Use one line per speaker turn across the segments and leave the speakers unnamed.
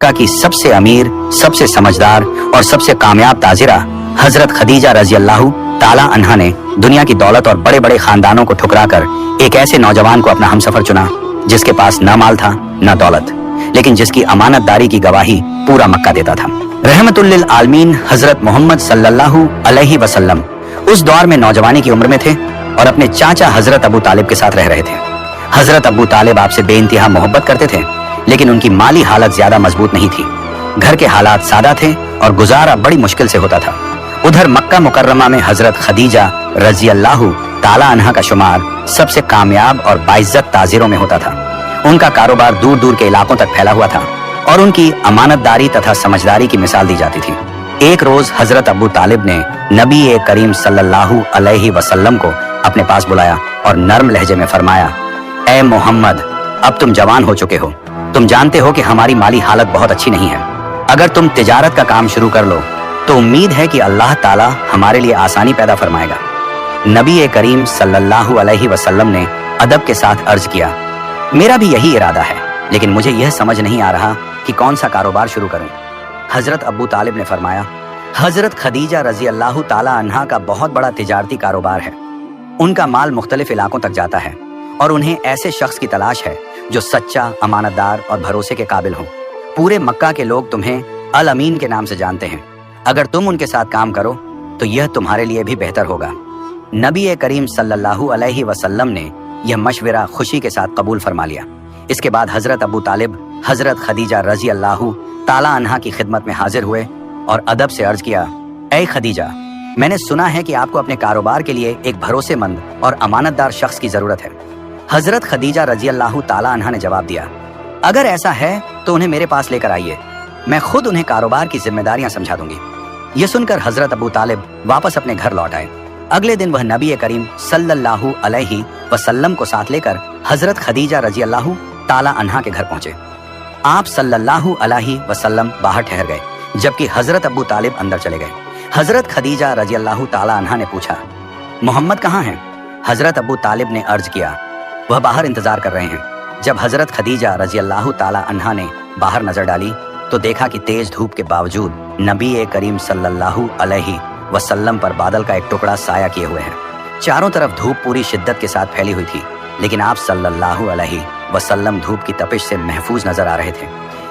मक्का की सबसे अमीर, सबसे समझदार और सबसे कामयाब ताजिरा हजरत खदीजा रजी अल्लाह ताला अन्हा ने दुनिया की दौलत और बड़े बड़े खानदानों को ठुकराकर एक ऐसे नौजवान को अपना हमसफर चुना जिसके पास न माल था न दौलत, लेकिन जिसकी अमानतदारी की गवाही पूरा मक्का देता था। रहमतुल लिल आलमीन हजरत मोहम्मद सल्लल्लाहु अलैहि वसल्लम उस दौर में नौजवानी की उम्र में थे और अपने चाचा हजरत अबू तालिब के साथ रह रहे थे। हजरत अबू तालिब आपसे बेइंतहा मोहब्बत करते थे, लेकिन उनकी माली हालत ज्यादा मजबूत नहीं थी। घर के हालात सादा थे और गुजारा बड़ी मुश्किल से होता था। उधर मक्का मुकर्रमा में हजरत खदीजा रजी अल्लाह ताला अन्हा का शुमार सबसे कामयाब और बाइज्जत ताजिरों में होता था। उनका कारोबार दूर दूर के इलाकों तक फैला हुआ था और उनकी अमानतदारी तथा समझदारी की मिसाल दी जाती थी। एक रोज हजरत अबू तालिब ने नबी करीम सल्लल्लाहु अलैहि वसल्लम को अपने पास बुलाया और नर्म लहजे में फरमाया, ए मोहम्मद, अब तुम जवान हो चुके हो। तुम जानते हो कि हमारी माली हालत बहुत अच्छी नहीं है। अगर तुम तिजारत का काम शुरू कर लो तो उम्मीद है कि अल्लाह ताला हमारे लिए आसानी पैदा फरमाएगा। नबी करीम सल्लल्लाहु अलैहि वसल्लम ने अदब के साथ अर्ज किया, मेरा भी यही इरादा है, लेकिन मुझे यह समझ नहीं आ रहा कि कौन सा कारोबार शुरू करूं। हजरत अबू तालिब ने फरमाया, हजरत खदीजा रजी अल्लाह ताला अन्हा का बहुत बड़ा तिजारती कारोबार है। उनका माल मुख्तलिफ इलाकों तक जाता है और उन्हें ऐसे शख्स की तलाश है जो सच्चा, अमानतदार और भरोसे के काबिल हो। पूरे मक्का के लोग तुम्हें अल अमीन के नाम से जानते हैं। अगर तुम उनके साथ काम करो तो यह तुम्हारे लिए भी बेहतर होगा। नबी करीम सल्लल्लाहु अलैहि वसल्लम ने यह मशवरा खुशी के साथ कबूल फरमा लिया। इसके बाद हजरत अबू तालिब हजरत खदीजा रजी अल्लाह ताला अन्हा की खिदमत में हाजिर हुए और अदब से अर्ज किया, ए खदीजा, मैंने सुना है कि आपको अपने कारोबार के लिए एक भरोसेमंद और अमानतदार शख्स की जरूरत है। हजरत खदीजा रजी अल्लाह ताला अन्हा ने जवाब दिया, अगर ऐसा है तो उन्हें मेरे पास लेकर आइए, मैं खुद उन्हें कारोबार की जिम्मेदारियां समझा दूंगी। यह सुनकर हजरत अबू तालिब वापस अपने घर लौट आए। अगले दिन वह नबी करीम सल्लल्लाहु अलैहि वसल्लम को साथ लेकर हजरत खदीजा रजी अल्लाह ताला अन्हा के घर पहुंचे। आप सल्लल्लाहु अलैहि वसल्लम बाहर ठहर गए, जबकि हजरत अबू तालिब अंदर चले गए। हजरत खदीजा रजी अल्लाह ताला अन्हा ने पूछा, मोहम्मद कहाँ हैं? हजरत अबू तालिब ने अर्ज किया, वह बाहर इंतजार कर रहे हैं। जब हजरत खदीजा रजी अल्लाह ताला अन्हा ने बाहर नजर डाली तो देखा कि तेज धूप के बावजूद नबी करीम सल्लल्लाहु अलैहि वसल्लम पर बादल का एक टुकड़ा साया किए हुए है। चारों तरफ धूप पूरी शिद्दत के साथ फैली हुई थी, लेकिन आप सल्लल्लाहु अलैहि वसल्लम धूप की तपिश से महफूज नजर आ रहे थे।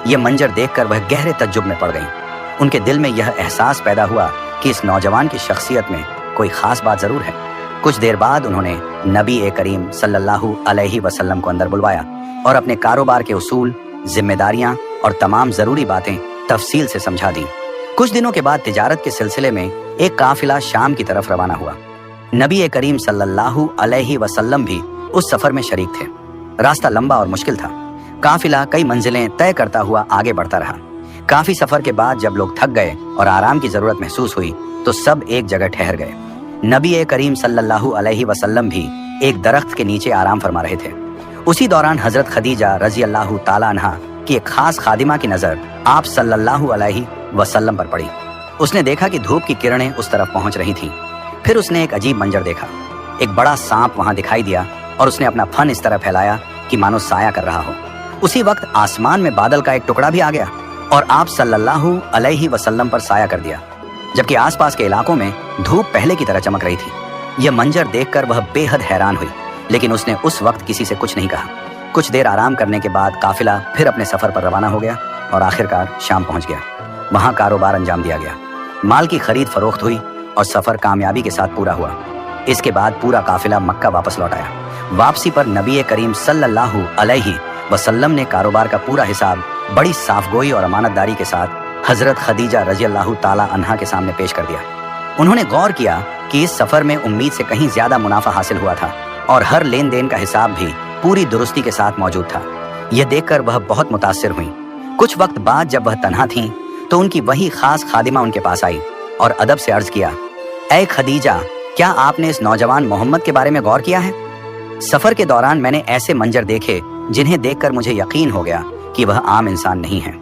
यह मंजर देखकर वह गहरे तज्जुब में पड़ गईं। उनके दिल में यह एहसास पैदा हुआ कि इस नौजवान की शख्सियत में कोई खास बात जरूर है। कुछ देर बाद उन्होंने नबी करीम सल्लल्लाहु अलैहि वसल्लम को अंदर बुलवाया और अपने कारोबार के उसूल, जिम्मेदारियां और तमाम जरूरी बातें तफसील से समझा दी। कुछ दिनों के बाद तिजारत के सिलसिले में एक काफिला शाम की तरफ रवाना हुआ। नबी करीम सल्लल्लाहु अलैहि वसल्लम भी उस सफर में शरीक थे। रास्ता लंबा और मुश्किल था। काफिला कई मंजिलें तय करता हुआ आगे बढ़ता रहा। काफी सफर के बाद जब लोग थक गए और आराम की जरूरत महसूस हुई तो सब एक जगह ठहर गए। नबी करीम सल्लल्लाहु अलैहि वसल्लम भी एक दरख्त के नीचे आराम फरमा रहे थे। उसी दौरान हजरत खदीजा रजी अल्लाह ताला अन्हा की एक खास खादिमा की नजर आप सल्लल्लाहु अलैहि वसल्लम पर पड़ी। उसने देखा कि धूप की किरणें उस तरफ पहुंच रही थीं। फिर उसने एक अजीब मंजर देखा। एक बड़ा सांप वहां दिखाई दिया और उसने अपना फन इस तरह फैलाया कि मानो साया कर रहा हो। उसी वक्त आसमान में बादल का एक टुकड़ा भी आ गया और आप सल्लल्लाहु अलैहि वसल्लम पर साया कर दिया, जबकि आसपास के इलाकों में धूप पहले की तरह चमक रही थी। यह मंजर देखकर वह बेहद हैरान हुई, लेकिन उसने उस वक्त किसी से कुछ नहीं कहा। कुछ देर आराम करने के बाद काफिला फिर अपने सफर पर रवाना हो गया और आखिरकार शाम पहुंच गया। वहां कारोबार अंजाम दिया गया। माल की खरीद फरोख्त हुई और सफर कामयाबी के साथ पूरा हुआ। इसके बाद पूरा काफिला मक्का वापस लौट आया। वापसी पर नबी करीम सल्लल्लाहु अलैहि वसल्लम ने कारोबार का पूरा हिसाब बड़ी साफगोई और अमानतदारी के साथ हजरत खदीजा रजी अल्लाह ताला अन्हा के सामने पेश कर दिया। उन्होंने गौर किया कि इस सफर में उम्मीद से कहीं ज्यादा मुनाफा हासिल हुआ था और हर लेन देन का हिसाब भी पूरी दुरुस्ती के साथ मौजूद था। यह देखकर वह बहुत मुतासिर हुई। कुछ वक्त बाद जब वह तन्हा थीं, तो उनकी वही खास खादिमा उनके पास आई और अदब से अर्ज किया, ऐ खदीजा, क्या आपने इस नौजवान मोहम्मद के बारे में गौर किया है? सफर के दौरान मैंने ऐसे मंजर देखे जिन्हें देखकर मुझे यकीन हो गया कि वह आम इंसान नहीं है।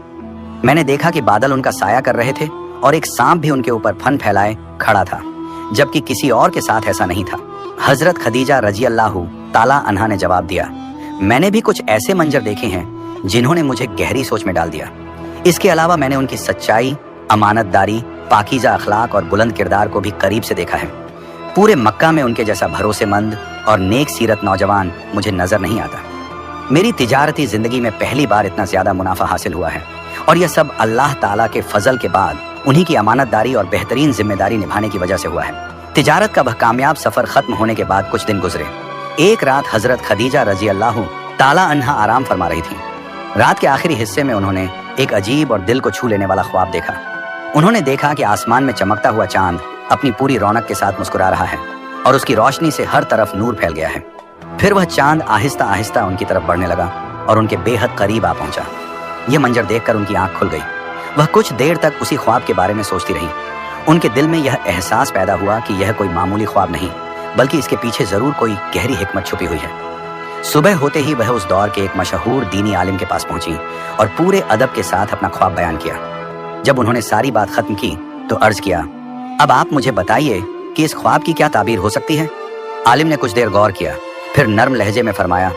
मैंने देखा कि बादल उनका साया कर रहे थे और एक सांप भी उनके ऊपर फन फैलाए खड़ा था, जबकि किसी और के साथ ऐसा नहीं था। हजरत खदीजा रजी अल्लाह ताला अन्हा ने जवाब दिया, मैंने भी कुछ ऐसे मंजर देखे हैं जिन्होंने मुझे गहरी सोच में डाल दिया। इसके अलावा मैंने उनकी सच्चाई, अमानतदारी, पाकीज़ा अखलाक और बुलंद किरदार को भी करीब से देखा है। पूरे मक्का में उनके जैसा भरोसेमंद और नेक सीरत नौजवान मुझे नजर नहीं आता। मेरी तिजारती जिंदगी में पहली बार इतना ज्यादा मुनाफा हासिल हुआ है और यह सब अल्लाह ताला के फजल के बाद उन्हीं की अमानतदारी और बेहतरीन जिम्मेदारी निभाने की वजह से हुआ है। तिजारत का वह कामयाब सफर खत्म होने के बाद कुछ दिन गुजरे। एक रात हजरत खदीजा रजी अल्लाह ताला अन्हा आराम फरमा रही थी। रात के आखिरी हिस्से में उन्होंने एक अजीब और दिल को छू लेने वाला ख्वाब देखा। उन्होंने देखा कि आसमान में चमकता हुआ चांद अपनी पूरी रौनक के साथ मुस्कुरा रहा है और उसकी रोशनी से हर तरफ नूर फैल गया है। फिर वह चांद आहिस्ता आहिस्ता उनकी तरफ बढ़ने लगा और उनके बेहद करीब आ पहुंचा। यह मंजर देखकर उनकी आंख खुल गई। वह कुछ देर तक उसी ख्वाब के बारे में सोचती रही। उनके दिल में यह एहसास पैदा हुआ कि यह कोई मामूली ख्वाब नहीं, बल्कि इसके पीछे जरूर कोई गहरी हिकमत छुपी हुई है। सुबह होते ही वह उस दौर के एक मशहूर दीनी आलिम के पास पहुंची और पूरे अदब के साथ अपना ख्वाब बयान किया। जब उन्होंने सारी बात खत्म की तो अर्ज किया, अब आप मुझे बताइए कि इस ख्वाब की क्या ताबीर हो सकती है। आलिम ने कुछ देर गौर किया, फिर नर्म लहजे में फरमाया,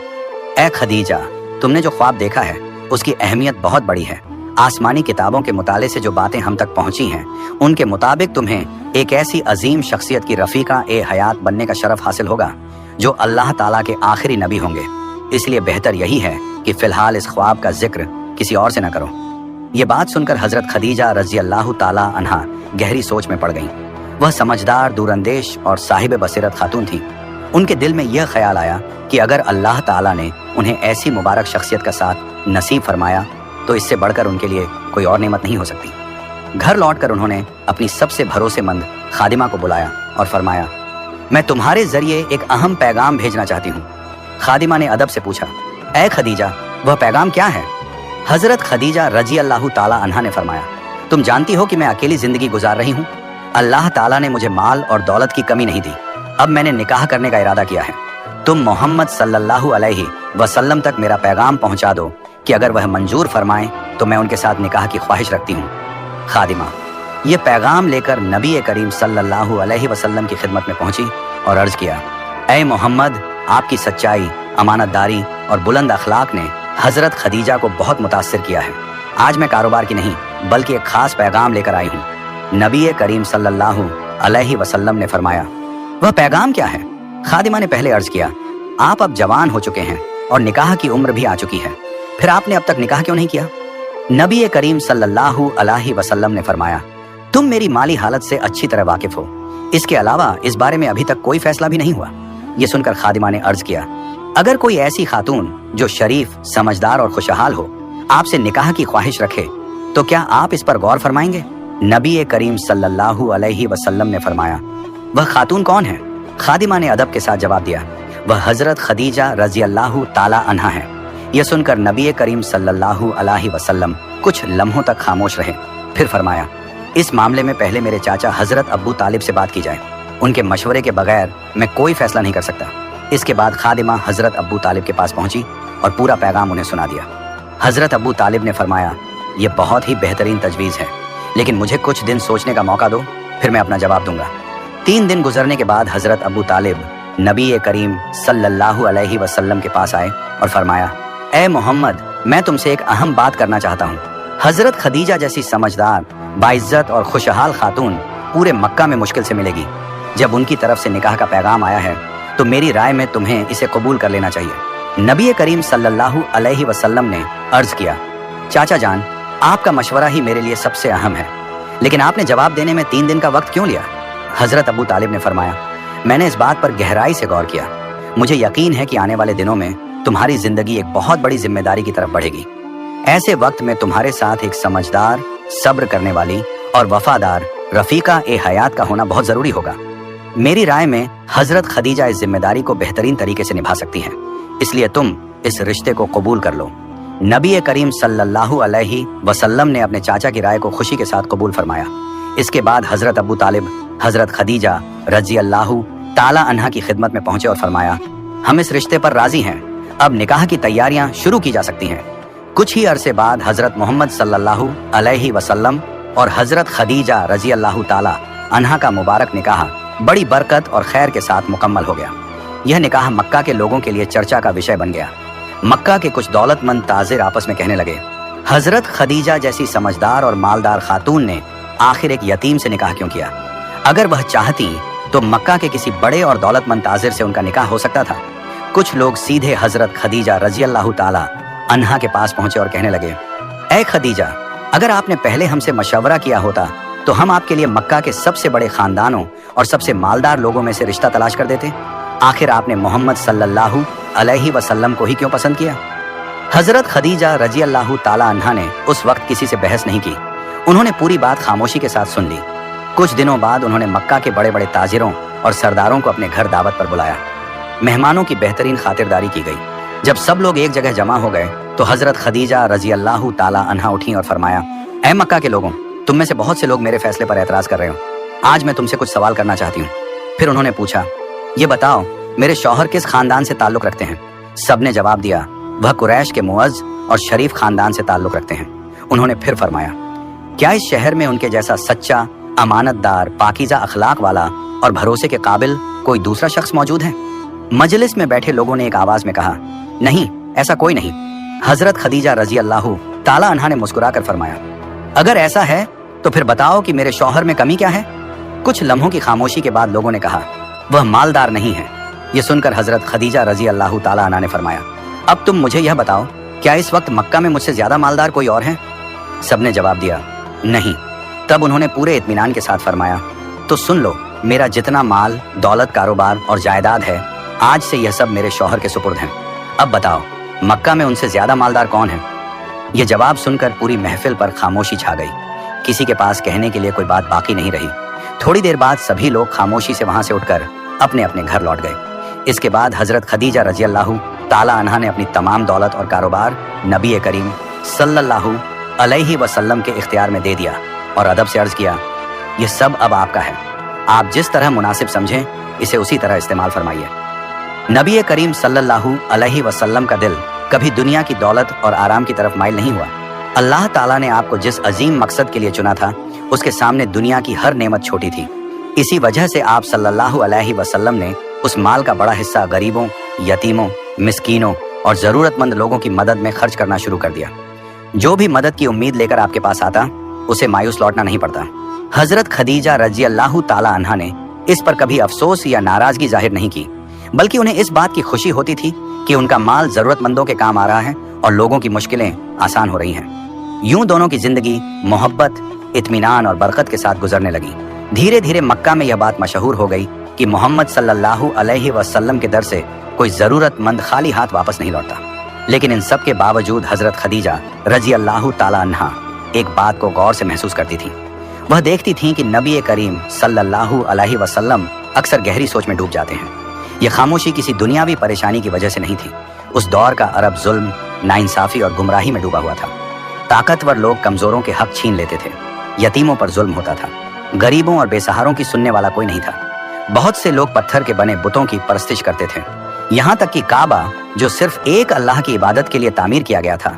ए खदीजा, तुमने जो ख्वाब देखा है उसकी अहमियत बहुत बड़ी है। आसमानी किताबों के मुताले से जो बातें हम तक पहुंची हैं, उनके मुताबिक तुम्हें एक ऐसी अजीम शख्सियत की रफीका ए हयात बनने का शरफ हासिल होगा जो अल्लाह ताला के आखिरी नबी होंगे। इसलिए बेहतर यही है कि फिलहाल इस ख्वाब का जिक्र किसी और से न करो। ये बात सुनकर हजरत खदीजा रजी अल्लाह ताला अन्हा गहरी सोच में पड़ गईं। वह समझदार, दूरंदेश और साहिब बसीरत खातून थी। उनके दिल में यह ख्याल आया कि अगर अल्लाह ताला ने उन्हें ऐसी मुबारक शख्सियत का साथ नसीब फरमाया तो इससे बढ़कर उनके लिए कोई और नेमत नहीं हो सकती। घर लौटकर उन्होंने अपनी सबसे भरोसेमंद खादिमा को बुलाया और फरमाया, मैं तुम्हारे जरिए एक अहम पैगाम भेजना चाहती हूँ। खादिमा ने अदब से पूछा, ए खदीजा, वह पैगाम क्या है? हजरत खदीजा रजी अल्लाह ताला अन्हा ने फरमाया, तुम जानती हो कि मैं अकेली जिंदगी गुजार रही हूँ। अल्लाह ताला ने मुझे माल और दौलत की कमी नहीं दी। अब मैंने निकाह करने का इरादा किया है। तुम मोहम्मद सल्लल्लाहु अलैहि वसल्लम तक मेरा पैगाम पहुंचा दो कि अगर वह मंजूर फरमाएं तो मैं उनके साथ निकाह की ख्वाहिश रखती हूँ। खादिमा ये पैगाम लेकर नबी करीम सल्लल्लाहु अलैहि वसल्लम की खिदमत में पहुंची और अर्ज किया, ए मोहम्मद, आपकी सच्चाई, अमानतदारी और बुलंद अखलाक ने हजरत खदीजा को बहुत मुतासिर किया है। आज मैं कारोबार की नहीं बल्कि एक खास पैगाम लेकर आई हूँ। नबी करीम सल्लल्लाहु अलैहि वसल्लम ने फरमाया, वह पैगाम क्या है? खादिमा ने पहले अर्ज किया, आप अब जवान हो चुके हैं और निकाह की उम्र भी आ चुकी है, फिर आपने अब तक निकाह क्यों नहीं किया? नबी करीम सल्लल्लाहु अलैहि वसल्लम ने फरमाया, तुम मेरी माली हालत से अच्छी तरह वाकिफ हो। इसके अलावा इस बारे में अभी तक कोई फैसला भी नहीं हुआ। ये सुनकर खादिमा ने अर्ज किया, अगर कोई ऐसी खातून जो शरीफ, समझदार और खुशहाल हो आपसे निकाह की ख्वाहिश रखे तो क्या आप इस पर गौर फरमाएंगे? नबी करीम सल्लल्लाहु अलैहि वसल्लम ने फरमाया, वह खातून कौन है? खादिमा ने अदब के साथ जवाब दिया, वह हजरत खदीजा रजी अल्लाह ताला अन्हा है। यह सुनकर नबी करीम सल्लल्लाहु अलैहि वसल्लम कुछ लम्हों तक खामोश रहे, फिर फरमाया, इस मामले में पहले मेरे चाचा हजरत अब्बू तालिब से बात की जाए। उनके मशवरे के बगैर मैं कोई फैसला नहीं कर सकता। इसके बाद खादिमा हजरत अब्बू तालिब के पास पहुंची और पूरा पैगाम उन्हें सुना दिया। हजरत अब्बू तालिब ने फरमाया, यह बहुत ही बेहतरीन तजवीज़ है, लेकिन मुझे कुछ दिन सोचने का मौका दो, फिर मैं अपना जवाब दूंगा। 3 दिन गुजरने के बाद हजरत अब्बू तालिब नबी करीम सल्लल्लाहु अलैहि वसल्लम के पास आए और फरमाया, ए मोहम्मद, मैं तुमसे एक अहम बात करना चाहता हूँ। हजरत खदीजा जैसी समझदार, बाइज्जत और खुशहाल खातून पूरे मक्का में मुश्किल से मिलेगी। जब उनकी तरफ से निकाह का पैगाम आया है तो मेरी राय में तुम्हें इसे कबूल कर लेना चाहिए। नबी करीम सल्लल्लाहु अलैहि वसल्लम ने अर्ज किया, चाचा जान, आपका मशवरा ही मेरे लिए सबसे अहम है, लेकिन आपने जवाब देने में 3 दिन का वक्त क्यों लिया? हजरत अबू तालिब ने फरमाया, मैंने इस बात पर गहराई से गौर किया। मुझे यकीन है कि आने वाले दिनों में तुम्हारी जिंदगी एक बहुत बड़ी जिम्मेदारी की तरफ बढ़ेगी। ऐसे वक्त में तुम्हारे साथ एक समझदार, सब्र करने वाली और वफादार रफीका ए हयात का होना बहुत जरूरी होगा। मेरी राय में हजरत खदीजा इस जिम्मेदारी को बेहतरीन तरीके से निभा सकती हैं, इसलिए तुम इस रिश्ते को कबूल कर लो। नबी करीम सल्लल्लाहु अलैहि वसल्लम ने अपने चाचा की राय को खुशी के साथ कबूल फरमाया। इसके बाद हजरत अबू तालिब हजरत खदीजा रजी अल्लाह ताला अन्हा की खिदमत में पहुंचे और फरमाया, हम इस रिश्ते पर राजी हैं, अब निकाह की तैयारियां शुरू की जा सकती हैं। कुछ ही अरसे बाद हजरत मोहम्मद सल्लल्लाहु अलैहि वसल्लम और हजरत खदीजा रजी अल्लाह ताला अन्हा का मुबारक निकाह बड़ी बरकत और खैर के साथ मुकम्मल हो गया। यह निकाह मक्का के लोगों के लिए चर्चा का विषय बन गया। मक्का के कुछ दौलतमंद ताजिर आपस में कहने लगे, हजरत खदीजा जैसी समझदार और मालदार खातून ने आखिर एक यतीम से निकाह क्यों किया? अगर वह चाहती तो मक्का के किसी बड़े और दौलतमंद ताजिर से उनका निकाह हो सकता था। कुछ लोग सीधे हजरत खदीजा रजी अल्लाह ताला अन्हा के पास पहुंचे और कहने लगे, ऐ खदीजा, अगर आपने पहले हमसे मशवरा किया होता तो हम आपके लिए मक्का के सबसे बड़े खानदानों और सबसे मालदार लोगों में से रिश्ता तलाश कर देते। आखिर आपने मोहम्मद सल्लल्लाहु अलैहि वसल्लम को ही क्यों पसंद किया? हजरत खदीजा रजी अल्लाह ताला अन्हा ने उस वक्त किसी से बहस नहीं की। उन्होंने पूरी बात खामोशी के साथ सुन ली। कुछ दिनों बाद उन्होंने मक्का के बड़े बड़े ताजिरों और सरदारों को अपने घर दावत पर बुलाया। मेहमानों की बेहतरीन खातिरदारी की गई। जब सब लोग एक जगह जमा हो गए तो हजरत खदीजा रजी अल्लाह ताला अन्हा उठी और फरमाया, ऐ मक्का के लोगों, तुम में से बहुत से लोग मेरे फैसले पर एतराज कर रहे हो। आज मैं तुमसे कुछ सवाल करना चाहती हूँ। फिर उन्होंने पूछा, ये बताओ मेरे शौहर किस खानदान से ताल्लुक रखते हैं? सबने जवाब दिया, वह कुरैश के मुअज़्ज़ और शरीफ खानदान से ताल्लुक रखते हैं। उन्होंने फिर फरमाया, क्या इस शहर में उनके जैसा सच्चा, अमानतदार, पाकीज़ा अखलाक वाला और भरोसे के काबिल कोई दूसरा शख्स मौजूद है? मजलिस में बैठे लोगों ने एक आवाज में कहा, नहीं, ऐसा कोई नहीं। हजरत खदीजा रजी अल्लाह ताला अन्हा ने मुस्कुराकर फरमाया, अगर ऐसा है तो फिर बताओ कि मेरे शौहर में कमी क्या है? कुछ लम्हों की खामोशी के बाद लोगों ने कहा, वह मालदार नहीं है। ये सुनकर हजरत खदीजा रजी अल्लाह ताला अन्हा ने फरमाया, अब तुम मुझे यह बताओ, क्या इस वक्त मक्का में मुझसे ज्यादा मालदार कोई और है? सबने जवाब दिया, नहीं। तब उन्होंने पूरे इत्मीनान के साथ फरमाया, तो सुन लो, मेरा जितना माल, दौलत, कारोबार और जायदाद है, आज से यह सब मेरे शौहर के सुपुर्द हैं। अब बताओ, मक्का में उनसे ज्यादा मालदार कौन है? यह जवाब सुनकर पूरी महफिल पर खामोशी छा गई। किसी के पास कहने के लिए कोई बात बाकी नहीं रही। थोड़ी देर बाद सभी लोग खामोशी से वहां से उठकर अपने अपने घर लौट गए। इसके बाद हजरत खदीजा रजी अल्लाह ताला अन्हा ने अपनी तमाम दौलत और कारोबार नबी करीम सल्लल्लाहु अलैहि वसल्लम के इख्तियार में दे दिया और अदब से अर्ज किया, यह सब अब आपका है। आप जिस तरह मुनासिब समझें, इसे उसी तरह इस्तेमाल फरमाइए। नबी करीम सल्लल्लाहु अलैहि वसल्लम का दिल कभी दुनिया की दौलत और आराम की तरफ माइल नहीं हुआ। अल्लाह ताला ने आपको जिस अजीम मकसद के लिए चुना था, उसके सामने दुनिया की हर नेमत छोटी थी। इसी वजह से आप सल्लल्लाहु अलैहि वसल्लम ने उस माल का बड़ा हिस्सा गरीबों, यतीमों, मिस्कीनों और जरूरतमंद लोगों की मदद में खर्च करना शुरू कर दिया। जो भी मदद की उम्मीद लेकर आपके पास आता, उसे मायूस लौटना नहीं पड़ता। हजरत खदीजा रजी अल्लाह ताला अन्हा ने इस पर कभी अफसोस या नाराजगी जाहिर नहीं की, बल्कि उन्हें इस बात की खुशी होती थी कि उनका माल जरूरतमंदों के काम आ रहा है और लोगों की मुश्किलें आसान हो रही हैं। यूं दोनों की जिंदगी मोहब्बत, इत्मीनान और बरकत के साथ गुजरने लगी। धीरे धीरे मक्का में यह बात मशहूर हो गई कि मोहम्मद सल्लल्लाहु अलैहि वसल्लम के दर से कोई जरूरतमंद खाली हाथ वापस नहीं लौटता। लेकिन इन सब के बावजूद हजरत खदीजा रजी अल्लाह ताला अन्हा एक बात को गौर से महसूस करती थी। वह देखती थीं कि नबी करीम सल्लल्लाहु अलैहि वसल्लम अक्सर गहरी सोच में डूब जाते हैं। यह खामोशी किसी दुनियावी परेशानी की वजह से नहीं थी। उस दौर का अरब जुल्म, नाइंसाफी और गुमराही में डूबा हुआ था। ताकतवर लोग कमजोरों के हक छीन लेते थे, यतीमों पर जुल्म होता था, गरीबों और बेसहारों की सुनने वाला कोई नहीं था। बहुत से लोग पत्थर के बने बुतों की परस्तिश करते थे। यहाँ तक कि काबा, जो सिर्फ एक अल्लाह की इबादत के लिए तामीर किया गया था,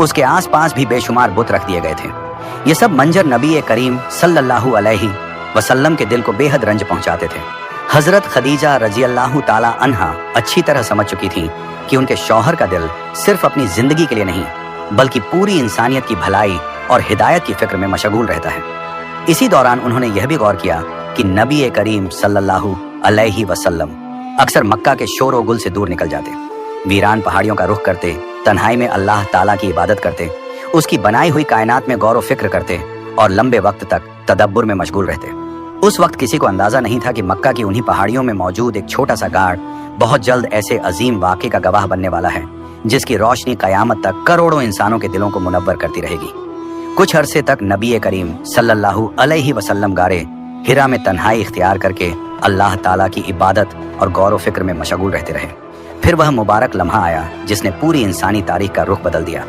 उसके आसपास भी बेशुमार बुत रख दिए गए थे। ये सब मंजर नबी करीम सल्लल्लाहु अलैहि वसल्लम के दिल को बेहद रंज पहुंचाते थे। हजरत खदीजा रजी अल्लाह ताला अन्हा अच्छी तरह समझ चुकी थी कि उनके शौहर का दिल सिर्फ अपनी जिंदगी के लिए नहीं, बल्कि पूरी इंसानियत की भलाई और हिदायत की फिक्र में मशगूल रहता है। इसी दौरान उन्होंने यह भी गौर किया कि नबी करीम सल्लल्लाहु अलैहि वसल्लम अक्सर मक्का के शोर गुल से दूर निकल जाते, वीरान पहाड़ियों का रुख करते, तन्हाई में अल्लाह ताला की इबादत करते, उसकी बनाई हुई कायनात में गौर व फिक्र करते और लंबे वक्त तक तदब्बुर में मशगूल रहते। उस वक्त किसी को अंदाजा नहीं था कि मक्का की उन्हीं पहाड़ियों में मौजूद एक छोटा सा गाड़ बहुत जल्द ऐसे अजीम वाक़े का गवाह बनने वाला है, जिसकी रोशनी कयामत तक करोड़ों इंसानों के दिलों को मुनव्वर करती रहेगी। कुछ अरसे तक नबी करीम सल्लल्लाहु अलैहि वसल्लम गारे हिरा में तन्हाई इख्तियार करके अल्लाह ताला की इबादत और गौर व फिक्र में मशगूल रहते रहे। फिर वह मुबारक लम्हा आया जिसने पूरी इंसानी तारीख का रुख बदल दिया।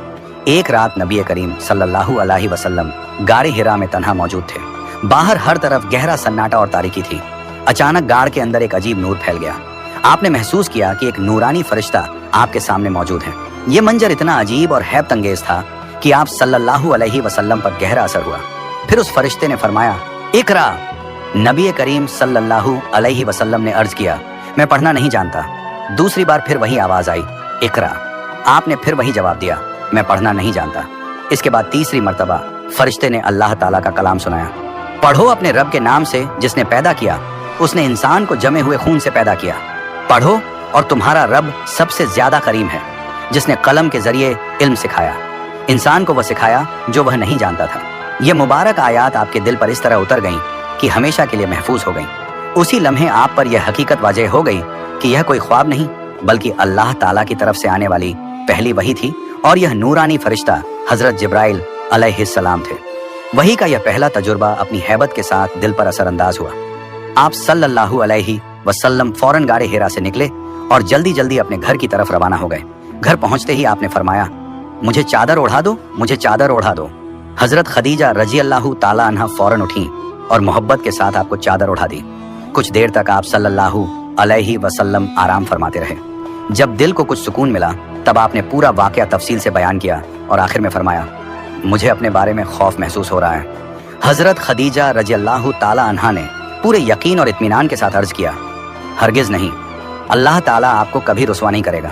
एक रात नबी करीम सल्लल्लाहु अलैहि वसल्लम गारे हिरा में तन्हा मौजूद थे। बाहर हर तरफ गहरा सन्नाटा और तारीकी थी। अचानक गाड़ के अंदर एक अजीब नूर फैल गया। आपने महसूस किया कि एक नूरानी फरिश्ता आपके सामने मौजूद है। ये मंजर इतना अजीब और हैबत अंगेज था कि आप सल्लल्लाहु अलैहि वसल्लम पर गहरा असर हुआ। फिर उस फरिश्ते ने फरमाया, इकरा। नबी करीम सल्लल्लाहु अलैहि वसल्लम ने अर्ज किया, मैं पढ़ना नहीं जानता। दूसरी बार फिर वही आवाज आई, इकरा। आपने फिर वही जवाब दिया, मैं पढ़ना नहीं जानता। इसके बाद तीसरी मर्तबा फरिश्ते ने अल्लाह ताला का कलाम सुनाया, पढ़ो अपने रब के नाम से जिसने पैदा किया, उसने इंसान को जमे हुए खून से पैदा किया। पढ़ो और तुम्हारा रब सबसे ज्यादा करीम है, जिसने कलम के जरिए इल्म सिखाया, इंसान को वह सिखाया जो वह नहीं जानता था। ये मुबारक आयात आपके दिल पर इस तरह उतर गईं कि हमेशा के लिए महफूज हो गईं। उसी लम्हे आप पर यह हकीकत वाज़ेह हो गई कि यह कोई ख्वाब नहीं बल्कि अल्लाह ताला की तरफ से आने वाली पहली वही थी और यह नूरानी फरिश्ता हजरत जिब्राइल अलैहिस्सलाम थे। वही का यह पहला तजुर्बा अपनी हैबत के साथ दिल पर असरअंदाज हुआ। आप सल्लल्लाहु अलैहि वसल्लम फौरन गारे हिरा से निकले और जल्दी जल्दी अपने घर की तरफ रवाना हो गए। घर पहुंचते ही आपने फरमाया, मुझे चादर ओढ़ा दो, मुझे चादर ओढ़ा दो। हजरत खदीजा रजी अल्लाह ताला अन्हा फौरन उठी और मोहब्बत के साथ आपको चादर ओढ़ा दी। कुछ देर तक आप सल्लल्लाहु अलैहि वसल्लम आराम फरमाते रहे। जब दिल को कुछ सुकून मिला तब आपने पूरा वाकया तफसील से बयान किया और आखिर में फरमाया, मुझे अपने बारे में खौफ महसूस हो रहा है। हजरत खदीजा रजी अल्लाह ताला अन्हा ने पूरे यकीन और इत्मीनान के साथ अर्ज किया, हरगिज नहीं, अल्लाह ताला आपको कभी रुसवा नहीं करेगा।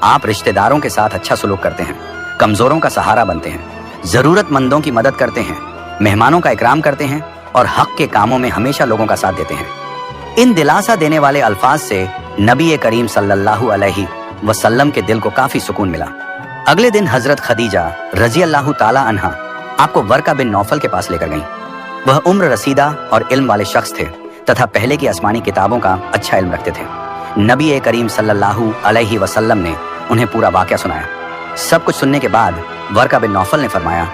आप रिश्तेदारों के साथ अच्छा सलूक करते हैं, कमजोरों का सहारा बनते हैं, जरूरतमंदों की मदद करते हैं, मेहमानों का इकराम करते हैं और हक के कामों में हमेशा लोगों का साथ देते हैं। इन दिलासा देने वाले अल्फाज से नबी करीम सल्लल्लाहु अलैहि वसल्लम के दिल को काफी सुकून मिला। अगले दिन हजरत खदीजा रजी अल्लाह ताला अन्हा आपको वर्का बिन नौफल के पास लेकर गईं। वह उम्र रसीदा और इल्म वाले शख्स थे तथा पहले की आसमानी किताबों का अच्छा इल्म रखते थे। नबी करीम सल्लल्लाहु अलैहि वसल्लम ने उन्हें पूरा वाकया सुनाया। सब कुछ सुनने के बाद वर्का बिन नौफल ने फरमाया,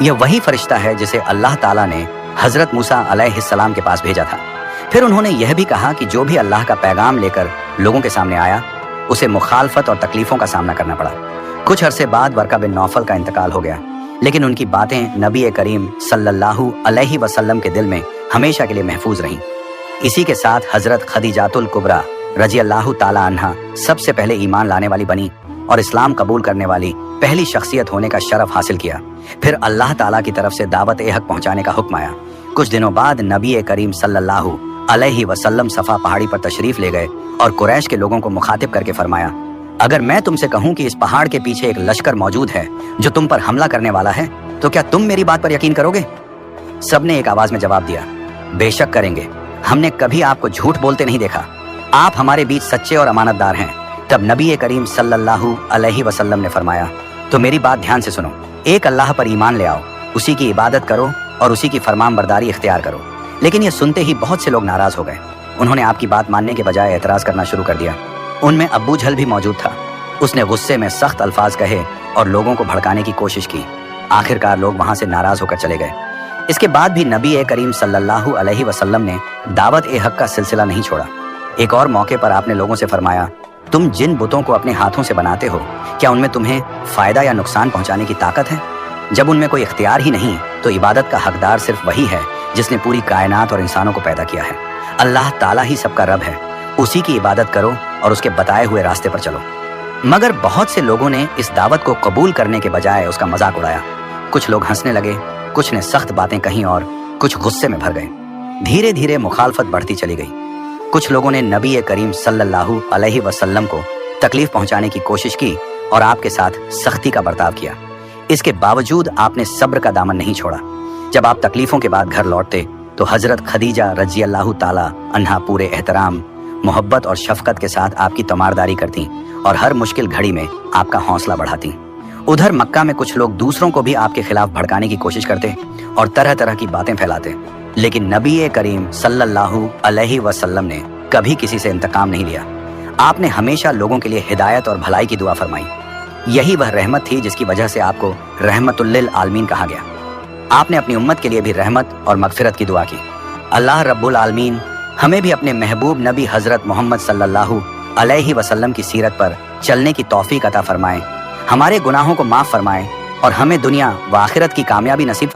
यह वही फरिश्ता है जिसे अल्लाह ताला ने हजरत मूसा अलैहिस्सलाम के पास भेजा था। फिर उन्होंने यह भी कहा कि जो भी अल्लाह का पैगाम लेकर लोगों के सामने आया उसे मुखालफत और तकलीफों का सामना करना पड़ा। कुछ अरसे बाद वर्का बिन नौफल का इंतकाल हो गया, लेकिन उनकी बातें नबी करीम सल्लल्लाहु अलैहि वसल्लम के दिल में हमेशा के लिए महफूज रहीं। इसी के साथ हजरत खदीजातुल कुबरा रजी अल्लाह ताला अन्हा सबसे पहले ईमान लाने वाली बनी और इस्लाम कबूल करने वाली पहली शख्सियत होने का शरफ हासिल किया। फिर अल्लाह ताला की तरफ से दावत ए हक पहुंचाने का हुक्म आया। कुछ दिनों बाद नबी करीम सल्लल्लाहु अलैहि वसल्लम सफा पहाड़ी पर तशरीफ ले गए और कुरैश के लोगों को मुखातिब करके फरमाया, अगर मैं तुमसे कहूं कि इस पहाड़ के पीछे एक लश्कर मौजूद है जो तुम पर हमला करने वाला है, तो क्या तुम मेरी बात पर यकीन करोगे? सबने एक आवाज में जवाब दिया, बेशक करेंगे, हमने कभी आपको झूठ बोलते नहीं देखा, आप हमारे बीच सच्चे और अमानतदार हैं। तब नबी करीम सल्लल्लाहु अलैहि वसल्लम ने फरमाया, तो मेरी बात ध्यान से सुनो, एक अल्लाह पर ईमान ले आओ, उसी की इबादत करो और उसी की फरमानबरदारी इख्तियार करो। लेकिन ये सुनते ही बहुत से लोग नाराज हो गए। उन्होंने आपकी बात मानने के बजाय एतराज करना शुरू कर दिया। उनमें अब्बू झल भी मौजूद था। उसने गुस्से में सख्त अल्फाज कहे और लोगों को भड़काने की कोशिश की। आखिरकार लोग वहां से नाराज होकर चले गए। इसके बाद भी नबी करीम सल्लल्लाहु अलैहि वसल्लम ने दावत ए हक का सिलसिला नहीं छोड़ा। एक और मौके पर आपने लोगों से फरमाया, तुम जिन बुतों को अपने हाथों से बनाते हो, क्या उनमें तुम्हें फायदा या नुकसान पहुंचाने की ताकत है? जब उनमें कोई इख्तियार ही नहीं तो इबादत का हकदार सिर्फ वही है जिसने पूरी कायनात और इंसानों को पैदा किया है। अल्लाह ताला ही सबका रब है, उसी की इबादत करो और उसके बताए हुए रास्ते पर चलो। मगर बहुत से लोगों ने इस दावत को कबूल करने के बजाय उसका मजाक उड़ाया। कुछ लोग हंसने लगे, कुछ ने सख्त बातें कहीं और कुछ गुस्से में भर गए। धीरे धीरे मुखालफत बढ़ती चली गई। कुछ लोगों ने नबी करीम सल्लल्लाहु अलैहि वसल्लम को तकलीफ पहुंचाने की कोशिश की और आपके साथ सख्ती का बर्ताव किया। इसके बावजूद आपने सब्र का दामन नहीं छोड़ा। जब आप तकलीफों के बाद घर लौटते तो हजरत खदीजा रजी अल्लाह ताला अन्हा पूरे एहतराम, मोहब्बत और शफकत के साथ आपकी तमारदारी करती और हर मुश्किल घड़ी में आपका हौसला बढ़ाती। उधर मक्का में कुछ लोग दूसरों को भी आपके खिलाफ भड़काने की कोशिश करते और तरह तरह की बातें फैलाते, लेकिन नबी करीम सल्लल्लाहु अलैहि वसल्लम ने कभी किसी से इंतकाम नहीं लिया। आपने हमेशा लोगों के लिए हिदायत और भलाई की दुआ फरमाई। यही वह रहमत थी जिसकी वजह से आपको रहमतुल लिल आलमीन कहा गया। आपने अपनी उम्मत के लिए भी रहमत और मगफिरत की दुआ की। अल्लाह रब्बुल आलमीन हमें भी अपने महबूब नबी हजरत मोहम्मद सल्लल्लाहु अलैहि वसल्लम की सीरत पर चलने की तौफीक अता फरमाए, हमारे गुनाहों को माफ फरमाए और हमें दुनिया व आखिरत की कामयाबी नसीब